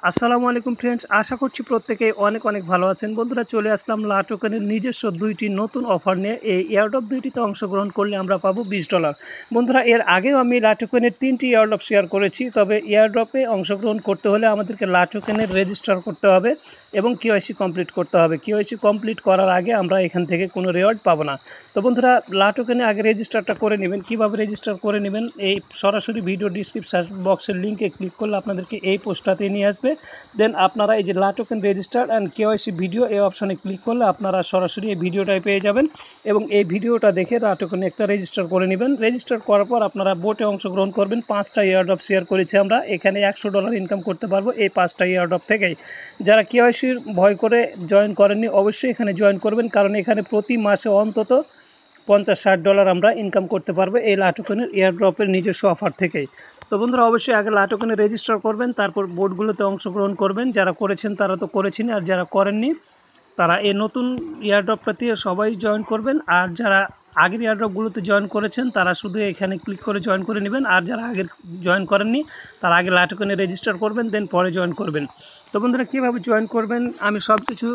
আসসালামু আলাইকুম ফ্রেন্ডস, আশা করছি প্রত্যেকেই অনেক অনেক ভালো আছেন। বন্ধুরা, চলে আসলাম লাটোকেনের নিজস্ব দুইটি নতুন অফার নিয়ে। এই এয়ারড্রপ দুইটিতে অংশগ্রহণ করলে আমরা পাবো $20। বন্ধুরা, এর আগেও আমি লাটোকেনের 3টি এয়ারড্রপ শেয়ার করেছি, তবে এয়ারড্রপে অংশগ্রহণ করতে হলে আমাদেরকে লাটোকেনের রেজিস্টার করতে হবে এবং কেওয়াইসি কমপ্লিট করতে হবে। কেওয়াইসি কমপ্লিট করার আগে আমরা এখান থেকে কোনো রিওয়ার্ড পাবো না। তো বন্ধুরা, লাটোকেনে আগে রেজিস্টারটা করে নেবেন। কীভাবে রেজিস্টার করে নেবেন, এই সরাসরি ভিডিও ডিসক্রিপশন বক্সের লিঙ্কে ক্লিক করলে আপনাদেরকে এই পোস্টটাতে নিয়ে আসবে। দেন আপনারা এই যে LATOKEN register and KYC video এই অপশানে ক্লিক করলে আপনারা সরাসরি এই ভিডিওটাই পেয়ে যাবেন এবং এই ভিডিওটা দেখে লাটোকেনে একটা রেজিস্টার করে নেবেন। রেজিস্টার করার পর আপনারা বোটে অংশগ্রহণ করবেন। 5টা এয়ারড্রপ শেয়ার করেছি আমরা, এখানে $100 ইনকাম করতে পারবো এই 5টা এয়ারড্রপ থেকেই। যারা কেওয়াইসির ভয় করে জয়েন করেননি, অবশ্যই এখানে জয়েন করবেন, কারণ এখানে প্রতি মাসে অন্তত $50-60 আমরা ইনকাম করতে পারবো এই লাটোকেনের এয়ারড্রপের নিজস্ব অফার থেকেই। তো বন্ধুরা, অবশ্যই আগে লাটোকেনে রেজিস্টার করবেন, তারপর বোর্ডগুলোতে অংশগ্রহণ করবেন। যারা করেছেন তারা তো করেছেনই, আর যারা করেননি তারা এই নতুন এয়ারড্রপটাতে সবাই জয়েন করবেন। আর যারা আগের এয়ারড্রপগুলোতে জয়েন করেছেন তারা শুধু এখানে ক্লিক করে জয়েন করে নেবেন। আর যারা আগের জয়েন করেননি তারা আগে লাটোকেনে রেজিস্টার করবেন, দেন পরে জয়েন করবেন। তো বন্ধুরা, কীভাবে জয়েন করবেন আমি সব কিছু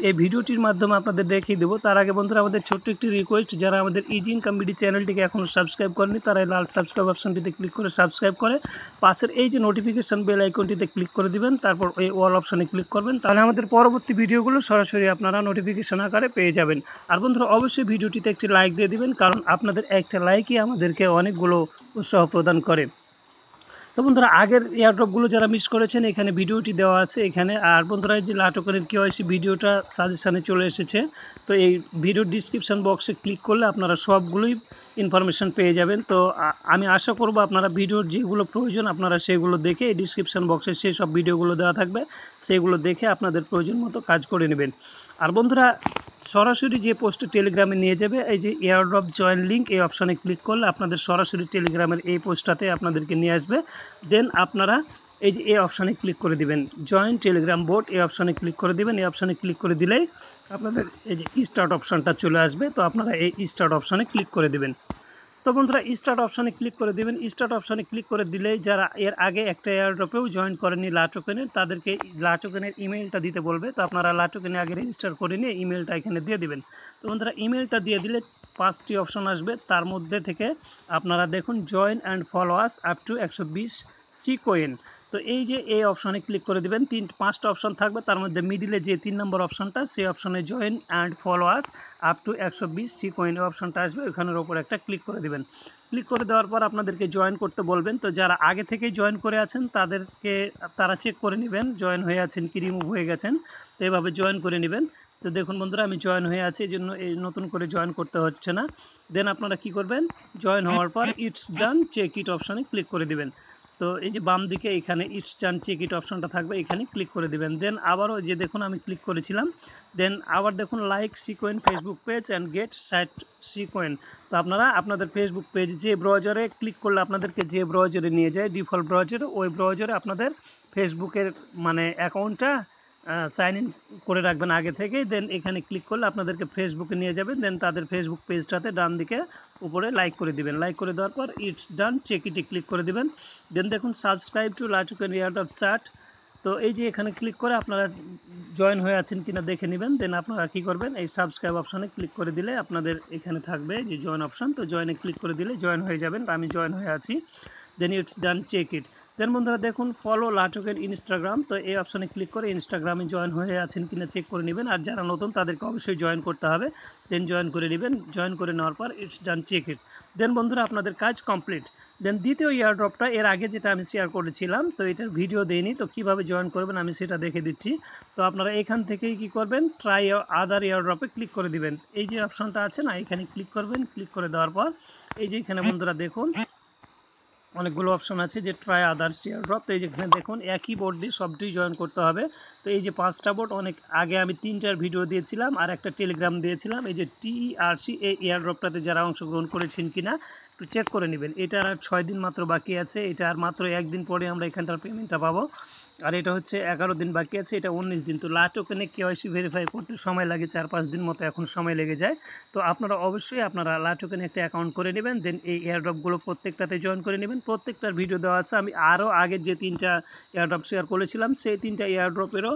এই ভিডিওটির মাধ্যমে আপনাদের দেখিয়ে দেবো। তার আগে বন্ধুরা, আমাদের ছোট্ট একটি রিকোয়েস্ট, যারা আমাদের ইজি ইনকাম বিডি চ্যানেলটিকে এখনও সাবস্ক্রাইব করেনি তারা এই লাল সাবস্ক্রাইব অপশনটিতে ক্লিক করে সাবস্ক্রাইব করে পাশের এই যে নোটিফিকেশান বেল আইকনটিতে ক্লিক করে দিবেন, তারপর এই অল অপশানে ক্লিক করবেন। তাহলে আমাদের পরবর্তী ভিডিওগুলো সরাসরি আপনারা নোটিফিকেশন আকারে পেয়ে যাবেন। আর বন্ধুরা, অবশ্যই ভিডিওটিতে একটি লাইক দিয়ে দিবেন, কারণ আপনাদের একটা লাইকই আমাদেরকে অনেকগুলো উৎসাহ প্রদান করে। তো বন্ধুরা, আগের এয়ারড্রপগুলো যারা মিস করেছেন এখানে ভিডিওটি দেওয়া আছে এখানে। আর বন্ধুরা, এই যে লাটোকেনের কেওয়াইসি ভিডিওটা সাজেশানে চলে এসেছে, তো এই ভিডিও ডিসক্রিপশান বক্সে ক্লিক করলে আপনারা সবগুলোই ইনফরমেশান পেয়ে যাবেন। তো আমি আশা করব আপনারা ভিডিওর যেগুলো প্রয়োজন আপনারা সেগুলো দেখে, এই ডিসক্রিপশান বক্সে সেই সব ভিডিওগুলো দেওয়া থাকবে, সেগুলো দেখে আপনাদের প্রয়োজন মতো কাজ করে নেবেন। আর বন্ধুরা, সরাসরি যে পোস্টে টেলিগ্রামে নিয়ে যাবে, এই যে এয়ারড্রপ জয়েন লিঙ্ক এই অপশানে ক্লিক করলে আপনাদের সরাসরি টেলিগ্রামের এই পোস্টটাতে আপনাদেরকে নিয়ে আসবে। দেন আপনারা এই যে এই অপশানে ক্লিক করে দিবেন, জয়েন টেলিগ্রাম বোট এই অপশানে ক্লিক করে দিবেন। এই অপশানে ক্লিক করে দিলেই আপনাদের এই যে স্টার্ট অপশানটা চলে আসবে। তো আপনারা এই স্টার্ট অপশানে ক্লিক করে দিবেন। তো বন্ধুরা, স্টার্ট অপশানে ক্লিক করে দেবেন। স্টার্ট অপশানে ক্লিক করে দিলেই যারা এর আগে একটা এয়ারড্রপেও জয়েন করেনি লাটোকেনের, তাদেরকে লাটোকেনের ইমেইলটা দিতে বলবে। তো আপনারা লাটোকেনে আগে রেজিস্টার করে নিয়ে ইমেলটা এখানে দিয়ে দিবেন। তো বন্ধুরা, ইমেলটা দিয়ে দিলে 5টি অপশান আসবে, তার মধ্যে থেকে আপনারা দেখুন join and follow us up to 120 C coin. তো এই যে এই অপশানে ক্লিক করে দেবেন। 5টা অপশান থাকবে, তার মধ্যে মিডিলে যে 3 নম্বর অপশানটা, সেই অপশানে join and follow us up to 120 C coin অপশানটা আসবে, ওখানের ওপর একটা ক্লিক করে দেবেন। ক্লিক করে দেওয়ার পর আপনাদেরকে জয়েন করতে বলবেন। তো যারা আগে থেকেই জয়েন করে আছেন তারা চেক করে নেবেন জয়েন হয়ে আছেন কি রিমুভ হয়ে গেছেন। তো এভাবে জয়েন করে নেবেন। তো দেখুন বন্ধুরা, আমি জয়েন হয়ে আছি, এই জন্য এই নতুন করে জয়েন করতে হচ্ছে না। দেন আপনারা কি করবেন, জয়েন হওয়ার পর ইটস ডান চেক ইট অপশানে ক্লিক করে দিবেন। তো এই যে বাম দিকে এখানে ইটস ডান চেক ইট অপশানটা থাকবে, এখানে ক্লিক করে দিবেন। দেন আবারও যে দেখুন আমি ক্লিক করেছিলাম, দেন আবার দেখুন লাইক সিকোয়েন Facebook page and get site সিকোয়েন। তো আপনারা আপনাদের ফেসবুক পেজ যে ব্রাউজারে ক্লিক করলে আপনাদেরকে যে ব্রাউজারে নিয়ে যায় ডিফল্ট ব্রাউজারে, ওই ব্রাউজারে আপনাদের ফেসবুকের মানে অ্যাকাউন্টটা সাইন ইন করে রাখবেন আগে থেকেই। দেন এখানে ক্লিক করলে আপনাদেরকে ফেসবুকে নিয়ে যাবেন। দেন তাদের ফেসবুক পেজটাতে ডান দিকে উপরে লাইক করে দিবেন। লাইক করে দেওয়ার পর ইটস ডান চেক ইটে ক্লিক করে দিবেন। দেন দেখুন subscribe to LATOKEN airdrop chat. তো এই যে এখানে ক্লিক করে আপনারা জয়েন হয়ে আছেন কিনা দেখে নেবেন। দেন আপনারা কী করবেন, এই সাবস্ক্রাইব অপশানে ক্লিক করে দিলে আপনাদের এখানে থাকবে যে জয়েন অপশান। তো জয়েনে ক্লিক করে দিলে জয়েন হয়ে যাবেন। আমি জয়েন হয়ে আছি। দেন ইটস ডান চেক ইট। দেন বন্ধুরা দেখুন ফলো লাটোকেন ইনস্টাগ্রাম। তো এই অপশানে ক্লিক করে ইনস্টাগ্রামে জয়েন হয়ে আছেন কিনা চেক করে নেবেন। আর যারা নতুন তাদেরকে অবশ্যই জয়েন করতে হবে। দেন জয়েন করে নেবেন। জয়েন করে নেওয়ার পর ইটস ডান চেক ইট। দেন বন্ধুরা, আপনাদের কাজ কমপ্লিট। দেন দ্বিতীয় এয়ারড্রপটা এর আগে যেটা আমি শেয়ার করেছিলাম, তো এটার ভিডিও দেইনি, তো কীভাবে জয়েন করবেন আমি সেটা দেখে দিচ্ছি। তো আপনারা এখান থেকেই কী করবেন, ট্রাই আদার এয়ারড্রপে ক্লিক করে দিবেন। এই যে অপশানটা আছে না, এখানে ক্লিক করবেন। ক্লিক করে দেওয়ার পর এই যে এখানে বন্ধুরা দেখুন অনেকগুলো অপশন আছে যে ট্রাই আদার্স এয়ারড্রপ। তো এই যেখানে দেখুন একই বোর্ড দিয়ে সবটি জয়েন করতে হবে। তো এই যে 5টা বোর্ড, অনেক আগে আমি 3টার ভিডিও দিয়েছিলাম আর একটা টেলিগ্রাম দিয়েছিলাম। এই যে TRC এই এয়ারড্রপটাতে যারা অংশগ্রহণ করেছেন কিনা একটু চেক করে নেবেন। এটার আর 6 দিন মাত্র বাকি আছে, এটা আর মাত্র 1 দিন পরে আমরা এখানটার পেমেন্টটা পাবো। আর এটা হচ্ছে 11 দিন বাকি আছে, এটা 19 দিন। তো লাটোকেনে কেওয়াইসি ভেরিফাই করতে সময় লাগে 4-5 দিন মতো এখন সময় লেগে যায়। তো আপনারা অবশ্যই আপনারা লাটোকেনে একটা অ্যাকাউন্ট করে নেবেন, দেন এই এয়ারড্রপগুলো প্রত্যেকটাতে জয়েন করে নেবেন। প্রত্যেকটার ভিডিও দেওয়া আছে। আমি আরও আগে যে 3টা এয়ারড্রপ শেয়ার করেছিলাম সেই 3টা এয়ারড্রপেরও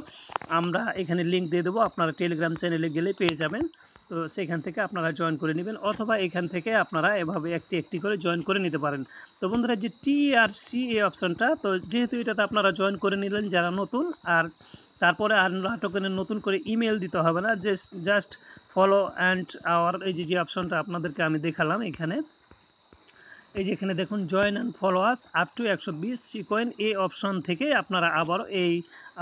আমরা এখানে লিঙ্ক দিয়ে দেবো, আপনারা টেলিগ্রাম চ্যানেলে গেলে পেয়ে যাবেন। তো সেখান থেকে আপনারা জয়েন করে নেবেন, অথবা এখান থেকে আপনারা এভাবে একটি একটি করে জয়েন করে নিতে পারেন। তো বন্ধুরা, যে টি আর সি এই অপশনটা, তো যেহেতু এটাতে আপনারা জয়েন করে নিলেন যারা নতুন, আর তারপরে আর লাটোকেনের নতুন করে ইমেল দিতে হবে না, জাস্ট ফলো অ্যান্ড আওয়ার এই যে অপশনটা আপনাদেরকে আমি দেখালাম এখানে, এই যে এখানে দেখুন join and follow us up to 120 সিকয়েন, এই অপশন থেকে আপনারা আবার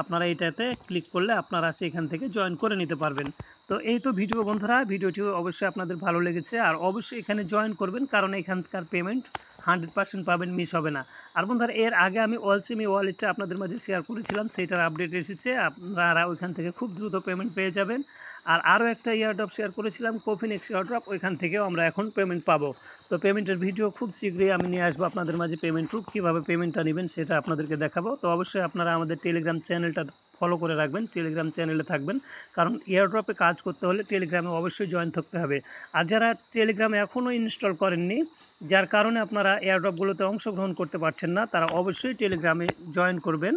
আপনারা এটাতে ক্লিক করলে আপনারা সেখান থেকে জয়েন করে নিতে পারবেন। তো এই তো ভিডিও বন্ধুরা, ভিডিওটি অবশ্যই আপনাদের ভালো লেগেছে, আর অবশ্যই এখানে জয়েন করবেন, কারণ এখানকার পেমেন্ট 100% পাবেন, মিস হবে না। আর বন্ধুরা, এর আগে আমি অলচিমি ওয়ালেটটা আপনাদের মাঝে শেয়ার করেছিলাম, সেটার আপডেট এসেছে, আপনারা ওইখান থেকে খুব দ্রুত পেমেন্ট পেয়ে যাবেন। আর আরও একটা এয়ারড্রপ শেয়ার করেছিলাম কোফিনেক্স এয়ারড্রপ, ওইখান থেকেও আমরা এখন পেমেন্ট পাবো। তো পেমেন্টের ভিডিও খুব শীঘ্রই আমি নিয়ে আসবো আপনাদের মাঝে, পেমেন্ট প্রুফ কীভাবে পেমেন্টটা নেবেন সেটা আপনাদেরকে দেখাবো। তো অবশ্যই আপনারা আমাদের টেলিগ্রাম চ্যানেলটা ফলো করে রাখবেন, টেলিগ্রাম চ্যানেলে থাকবেন, কারণ এয়ারড্রপে কাজ করতে হলে টেলিগ্রামে অবশ্যই জয়েন থাকতে হবে। আর যারা টেলিগ্রামে এখনও ইনস্টল করেননি, যার কারণে আপনারা এয়ারড্রপগুলোতে অংশগ্রহণ করতে পারছেন না, তারা অবশ্যই টেলিগ্রামে জয়েন করবেন,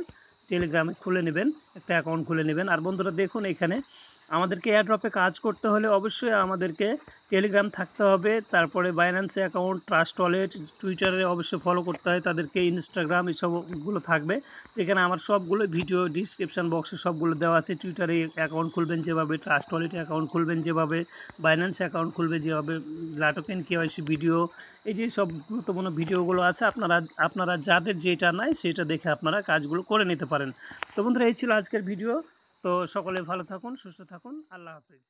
টেলিগ্রামে খুলে নেবেন, একটা অ্যাকাউন্ট খুলে নেবেন। আর বন্ধুরা দেখুন, এখানে আমাদেরকে এয়ারড্রপে কাজ করতে হলে অবশ্যই আমাদেরকে টেলিগ্রাম থাকতে হবে, তারপরে বাইন্যান্স অ্যাকাউন্ট, ট্রাস্ট ওয়ালেট, টুইটারে অবশ্যই ফলো করতে হয় তাদেরকে, ইনস্টাগ্রাম, এসবগুলো থাকবে। এখানে আমার সবগুলো ভিডিও ডিসক্রিপশান বক্সে সবগুলো দেওয়া আছে। টুইটারে অ্যাকাউন্ট খুলবেন যেভাবে, ট্রাস্ট ওয়ালেটে অ্যাকাউন্ট খুলবেন যেভাবে, বাইন্যান্স অ্যাকাউন্ট খুলবে যেভাবে, লাটোকেন কেওয়াইসি ভিডিও, এই যে সব গুরুত্বপূর্ণ ভিডিওগুলো আছে, আপনারা যাদের যেটা নাই সেটা দেখে আপনারা কাজগুলো করে নিতে পারেন। তো বন্ধুরা, এই ছিল আজকের ভিডিও। তো সকলে ভালো থাকুন, সুস্থ থাকুন, আল্লাহ হাফেজ।